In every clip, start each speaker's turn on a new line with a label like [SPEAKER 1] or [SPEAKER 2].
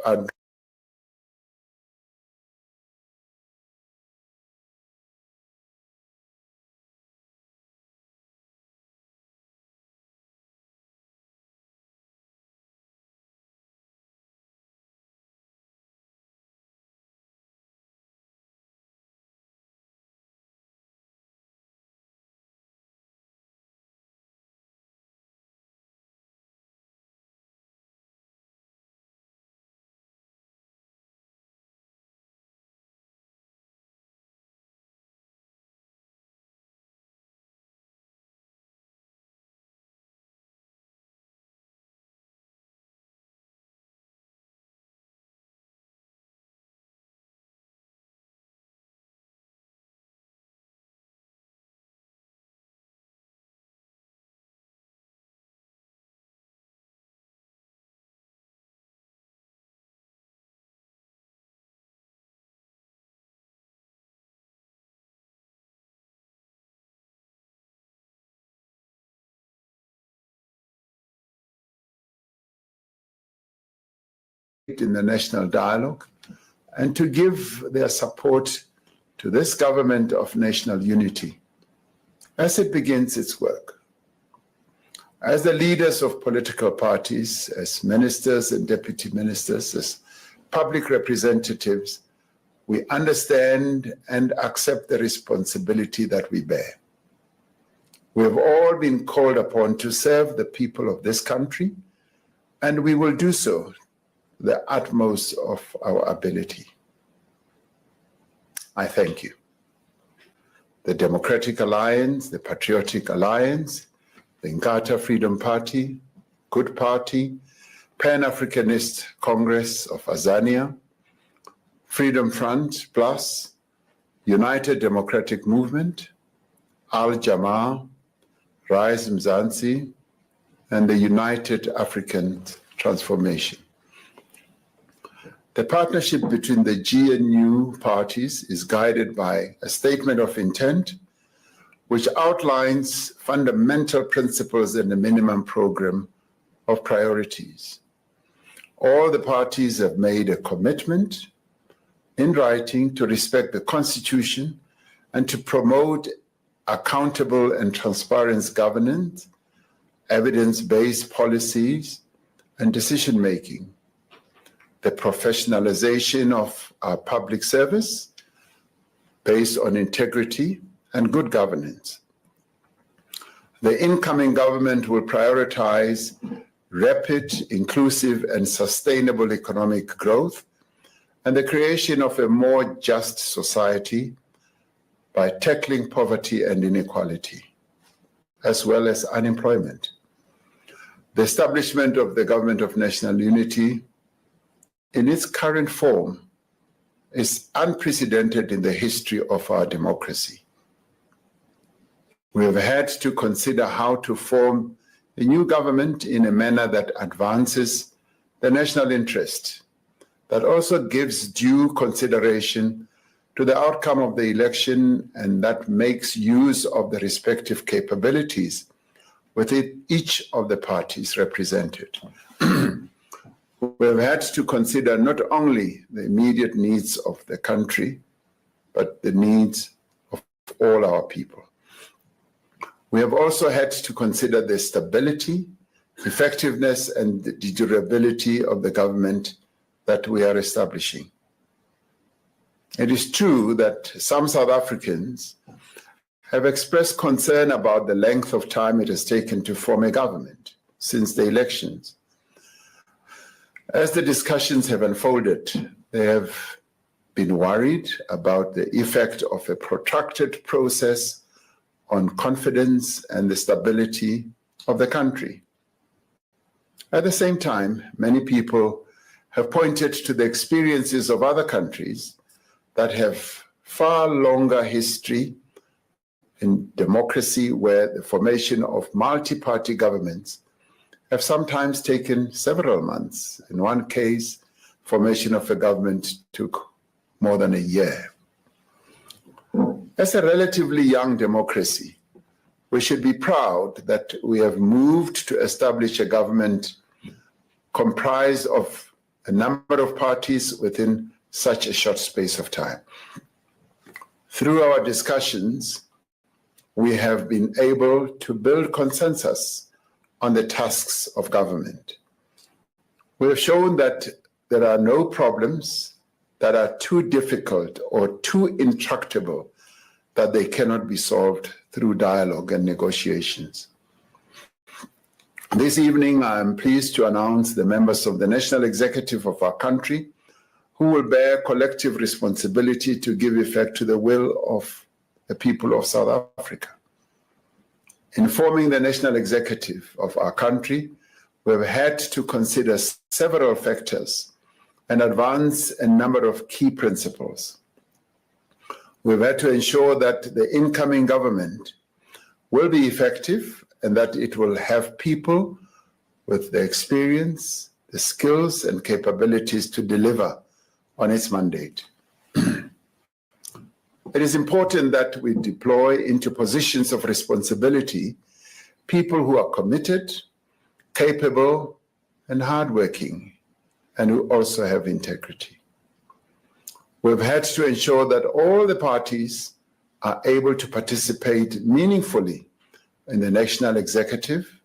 [SPEAKER 1] are in the national dialogue and to give their support to this government of national unity as it begins its work. As the leaders of political parties, as ministers and deputy ministers, as public representatives, we understand and accept the responsibility that we bear. We have all been called upon to serve the people of this country, and we will do so to the utmost of our ability. I thank you. The Democratic Alliance, the Patriotic Alliance, the Inkatha Freedom Party, Good Party, Pan-Africanist Congress of Azania, Freedom Front Plus, United Democratic Movement, Al-Jamaa, Rise Mzansi, and the United African Transformation. The partnership between the GNU parties is guided by a statement of intent which outlines fundamental principles and a minimum program of priorities. All the parties have made a commitment in writing to respect the Constitution and to promote accountable and transparent governance, evidence-based policies, and decision-making, the professionalization of our public service based on integrity and good governance. The incoming government will prioritize rapid, inclusive, and sustainable economic growth and the creation of a more just society by tackling poverty and inequality, as well as unemployment. The establishment of the Government of National Unity in its current form is unprecedented in the history of our democracy. We have had to consider how to form a new government in a manner that advances the national interest, that also gives due consideration to the outcome of the election and that makes use of the respective capabilities within each of the parties represented. We have had to consider not only the immediate needs of the country, but the needs of all our people. We have also had to consider the stability, effectiveness, and the durability of the government that we are establishing. It is true that some South Africans have expressed concern about the length of time it has taken to form a government since the elections. As the discussions have unfolded, they have been worried about the effect of a protracted process on confidence and the stability of the country. At the same time, many people have pointed to the experiences of other countries that have far longer history in democracy, where the formation of multi-party governments have sometimes taken several months. In one case, formation of a government took more than a year. As a relatively young democracy, we should be proud that we have moved to establish a government comprised of a number of parties within such a short space of time. Through our discussions, we have been able to build consensus on the tasks of government. We have shown that there are no problems that are too difficult or too intractable that they cannot be solved through dialogue and negotiations. This evening, I am pleased to announce the members of the National Executive of our country who will bear collective responsibility to give effect to the will of the people of South Africa. In forming the National Executive of our country, we have had to consider several factors and advance a number of key principles. We've had to ensure that the incoming government will be effective and that it will have people with the experience, the skills, and capabilities to deliver on its mandate. It is important that we deploy into positions of responsibility people who are committed, capable, and hardworking, and who also have integrity. We've had to ensure that all the parties are able to participate meaningfully in the national executive,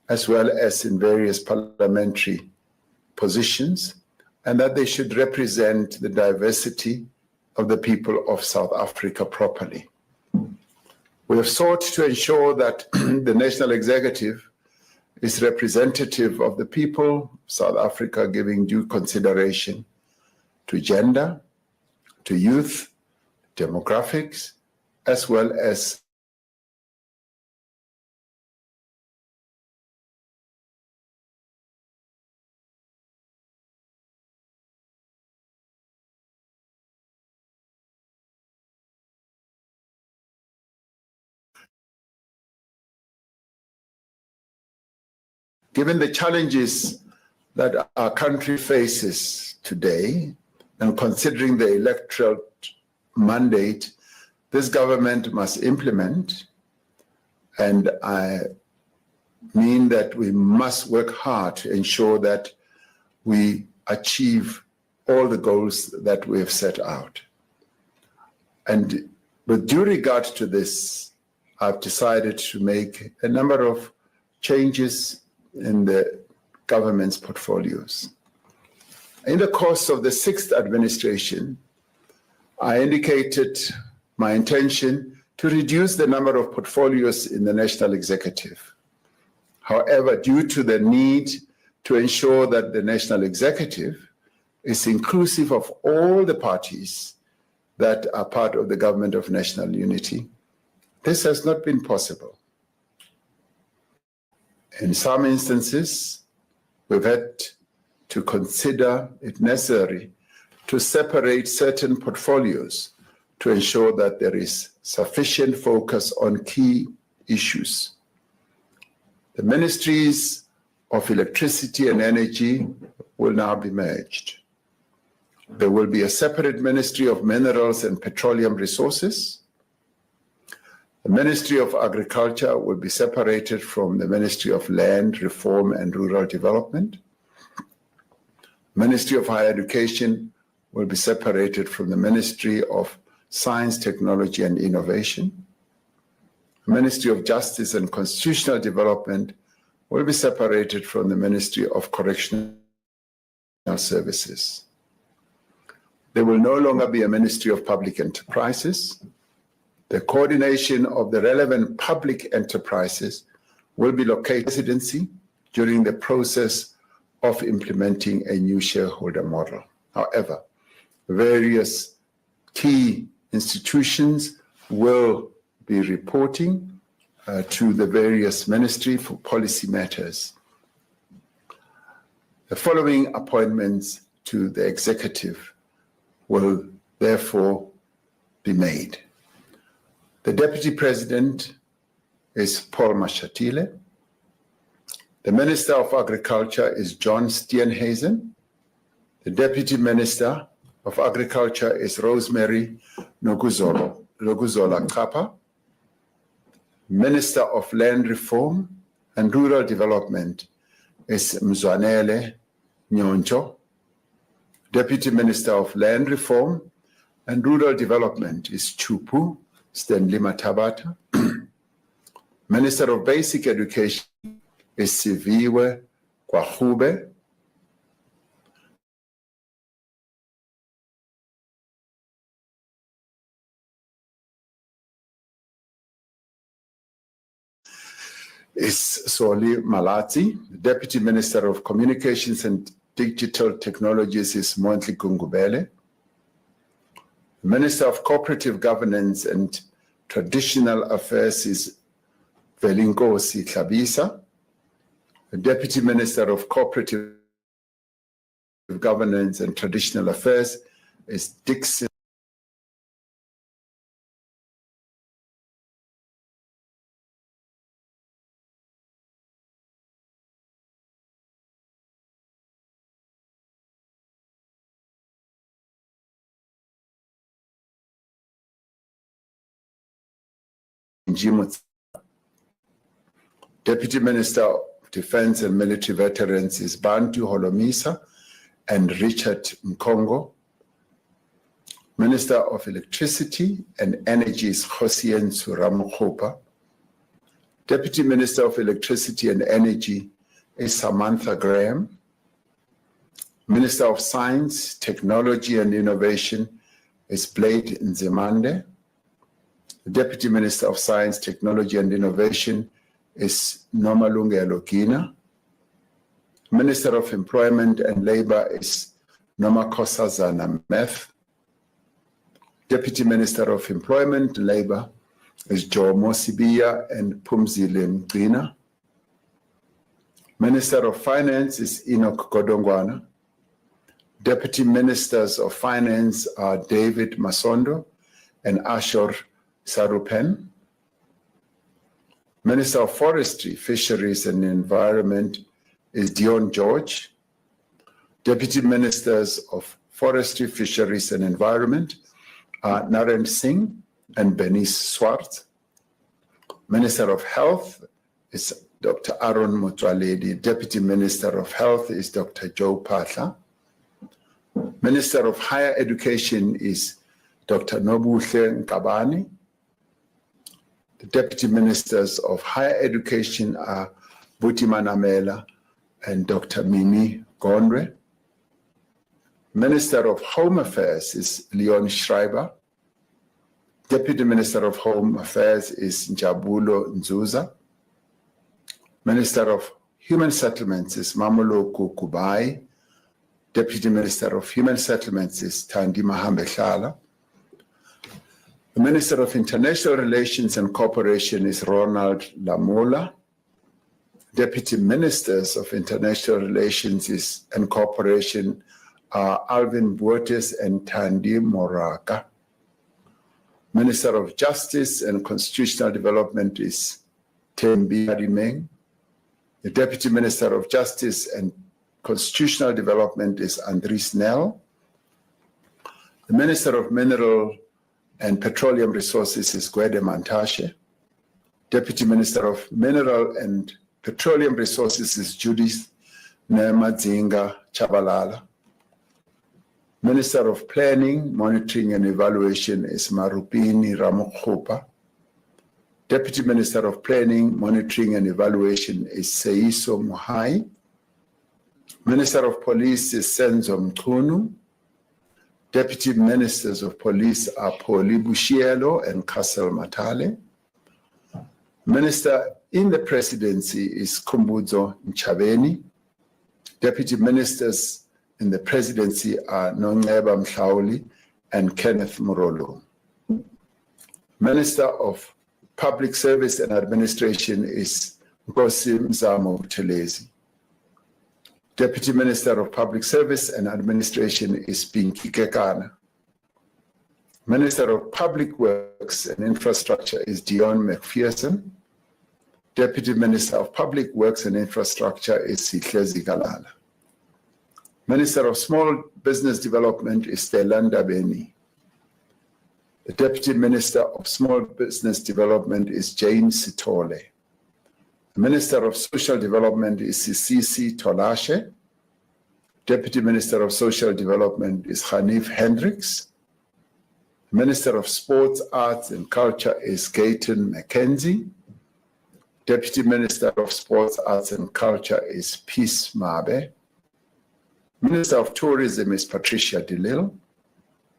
[SPEAKER 1] as well as in various parliamentary positions, and that they should represent the diversity of the people of South Africa properly. We have sought to ensure that the national executive is representative of the people of South Africa, giving due consideration to gender, to youth, demographics, as well as given the challenges that our country faces today, and considering the electoral mandate this government must implement, and I mean that we must work hard to ensure that we achieve all the goals that we have set out. And with due regard to this, I've decided to make a number of changes in the government's portfolios. In the course of the 6th administration, I indicated my intention to reduce the number of portfolios in the national executive. However, due to the need to ensure that the national executive is inclusive of all the parties that are part of the government of national unity, this has not been possible. In some instances, we've had to consider it necessary to separate certain portfolios to ensure that there is sufficient focus on key issues. The ministries of electricity and energy will now be merged. There will be a separate Ministry of Minerals and Petroleum Resources. The Ministry of Agriculture will be separated from the Ministry of Land, Reform and Rural Development. Ministry of Higher Education will be separated from the Ministry of Science, Technology and Innovation. The Ministry of Justice and Constitutional Development will be separated from the Ministry of Correctional Services. There will no longer be a Ministry of Public Enterprises. The coordination of the relevant public enterprises will be located in the presidency during the process of implementing a new shareholder model. However, various key institutions will be reporting to the various ministry for policy matters. The following appointments to the executive will therefore be made. The Deputy President is Paul Mashatile. The Minister of Agriculture is John Steenhuisen. The Deputy Minister of Agriculture is Rosemary Nokuzola Kapa. Minister of Land Reform and Rural Development is Mzwanele Nyoncho Deputy Minister of Land Reform and Rural Development is Chupu Stanley Matabata. Minister of Basic Education is Siviwe Kwahube. Is Soli Malati. Deputy Minister of Communications and Digital Technologies is Montli Gungubele. Minister of Cooperative Governance and Traditional Affairs is Velinkosi Tlabisa. Deputy Minister of Cooperative Governance and Traditional Affairs is Dixon Jimut. Deputy Minister of Defense and Military Veterans is Bantu Holomisa and Richard Nkongo. Minister of Electricity and Energy is Hosien Ramaphosa. Deputy Minister of Electricity and Energy is Samantha Graham. Minister of Science, Technology and Innovation is Blade Nzimande. Deputy Minister of Science, Technology and Innovation is Nomalungelo Gina. Minister of Employment and Labor is Nomakosazana Meth. Deputy Minister of Employment and Labor is Jomo Sibiya and Pumzile Mgcina. Minister of Finance is Enoch Godongwana. Deputy Ministers of Finance are David Masondo and Ashor Sarupen. Minister of Forestry, Fisheries and Environment is Dion George. Deputy Ministers of Forestry, Fisheries and Environment are Naren Singh and Bernice Swart. Minister of Health is Dr. Aaron Mutwaledi. Deputy Minister of Health is Dr. Joe Patla. Minister of Higher Education is Dr. Nobuhle Nkabani. The Deputy Ministers of Higher Education are Buti Manamela and Dr. Mimi Gondwe. Minister of Home Affairs is Leon Schreiber. Deputy Minister of Home Affairs is Njabulo Nzuza. Minister of Human Settlements is Mamoloko Kubai. Deputy Minister of Human Settlements is Thandi Mahambeshala. The Minister of International Relations and Cooperation is Ronald Lamola. Deputy Ministers of International Relations and Cooperation are Alvin Buertes and Thandi Moraka. Minister of Justice and Constitutional Development is Thembi Adimeng. The Deputy Minister of Justice and Constitutional Development is Andries Nel. The Minister of Mineral and Petroleum Resources is Gwede Mantashe. Deputy Minister of Mineral and Petroleum Resources is Judith Nemadzinga Chabalala. Minister of Planning, Monitoring and Evaluation is Marupini Ramaphosa. Deputy Minister of Planning, Monitoring and Evaluation is Seiso Muhai. Minister of Police is Senzo Mkhunu. Deputy Ministers of Police are Pauli Bushielo and Kassel Matale. Minister in the Presidency is Kumbuzo Nchabeni. Deputy Ministers in the Presidency are Nongeba Mhlauli and Kenneth Murolo. Minister of Public Service and Administration is Nkosi Mzamo Buthelezi. Deputy Minister of Public Service and Administration is Pinky Kekana. Minister of Public Works and Infrastructure is Dion McPherson. Deputy Minister of Public Works and Infrastructure is Sihlezi Galala. Minister of Small Business Development is Telanda Beni. The Deputy Minister of Small Business Development is Jane Sitole. The Minister of Social Development is Sisisi Tolashe. Deputy Minister of Social Development is Hanif Hendricks. Minister of Sports, Arts and Culture is Gayton McKenzie. Deputy Minister of Sports, Arts and Culture is Peace Mabe. Minister of Tourism is Patricia DeLille.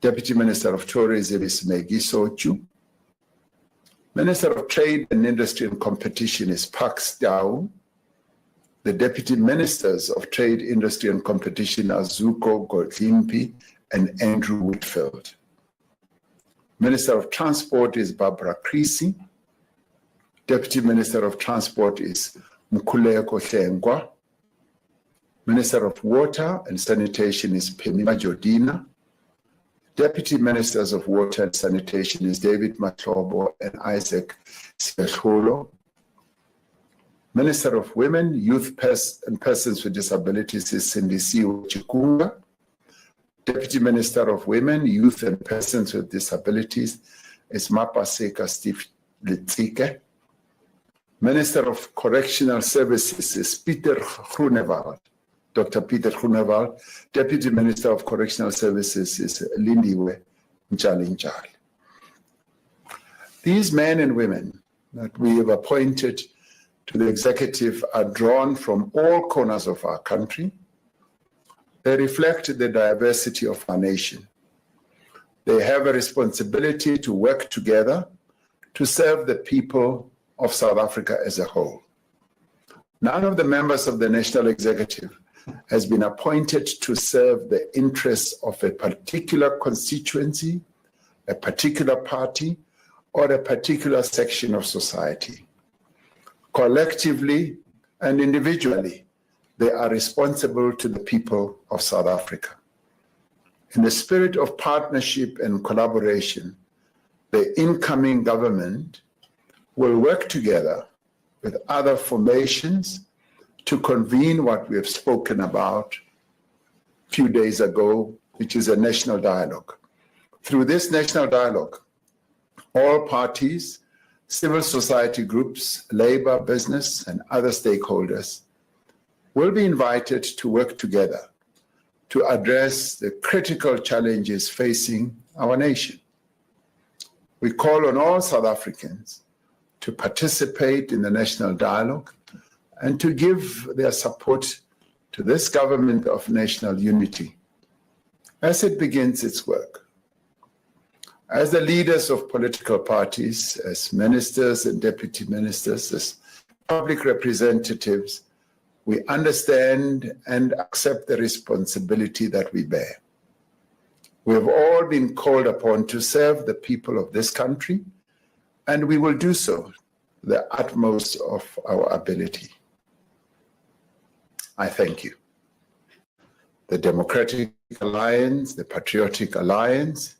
[SPEAKER 1] Deputy Minister of Tourism is Maggie Sochu. Minister of Trade and Industry and Competition is Pax Dao. The Deputy Ministers of Trade, Industry and Competition are Zuko Godlimpi and Andrew Whitfield. Minister of Transport is Barbara Creasy. Deputy Minister of Transport is Mkhuleko Hlengwa. Minister of Water and Sanitation is Phemisa Jordina. Deputy Ministers of Water and Sanitation is David Matlobo and Isaac Siholo. Minister of Women, Youth and Persons with Disabilities is Sindisiwe Chikunga. Deputy Minister of Women, Youth and Persons with Disabilities is Mapaseka Steve Litsike. Minister of Correctional Services is Peter Groenewald, Dr. Peter Groenewald. Deputy Minister of Correctional Services is Lindiwe Njali. These men and women that we have appointed to the executive are drawn from all corners of our country. They reflect the diversity of our nation. They have a responsibility to work together to serve the people of South Africa as a whole. None of the members of the National Executive has been appointed to serve the interests of a particular constituency, a particular party, or a particular section of society. Collectively and individually, they are responsible to the people of South Africa. In the spirit of partnership and collaboration, the incoming government will work together with other formations to convene what we have spoken about a few days ago, which is a national dialogue. Through this national dialogue, all parties, civil society groups, labor, business, and other stakeholders will be invited to work together to address the critical challenges facing our nation. We call on all South Africans to participate in the national dialogue and to give their support to this government of national unity as it begins its work. As the leaders of political parties, as ministers and deputy ministers, as public representatives, we understand and accept the responsibility that we bear. We have all been called upon to serve the people of this country, and we will do so to the utmost of our ability. I thank you. The Democratic Alliance, the Patriotic Alliance,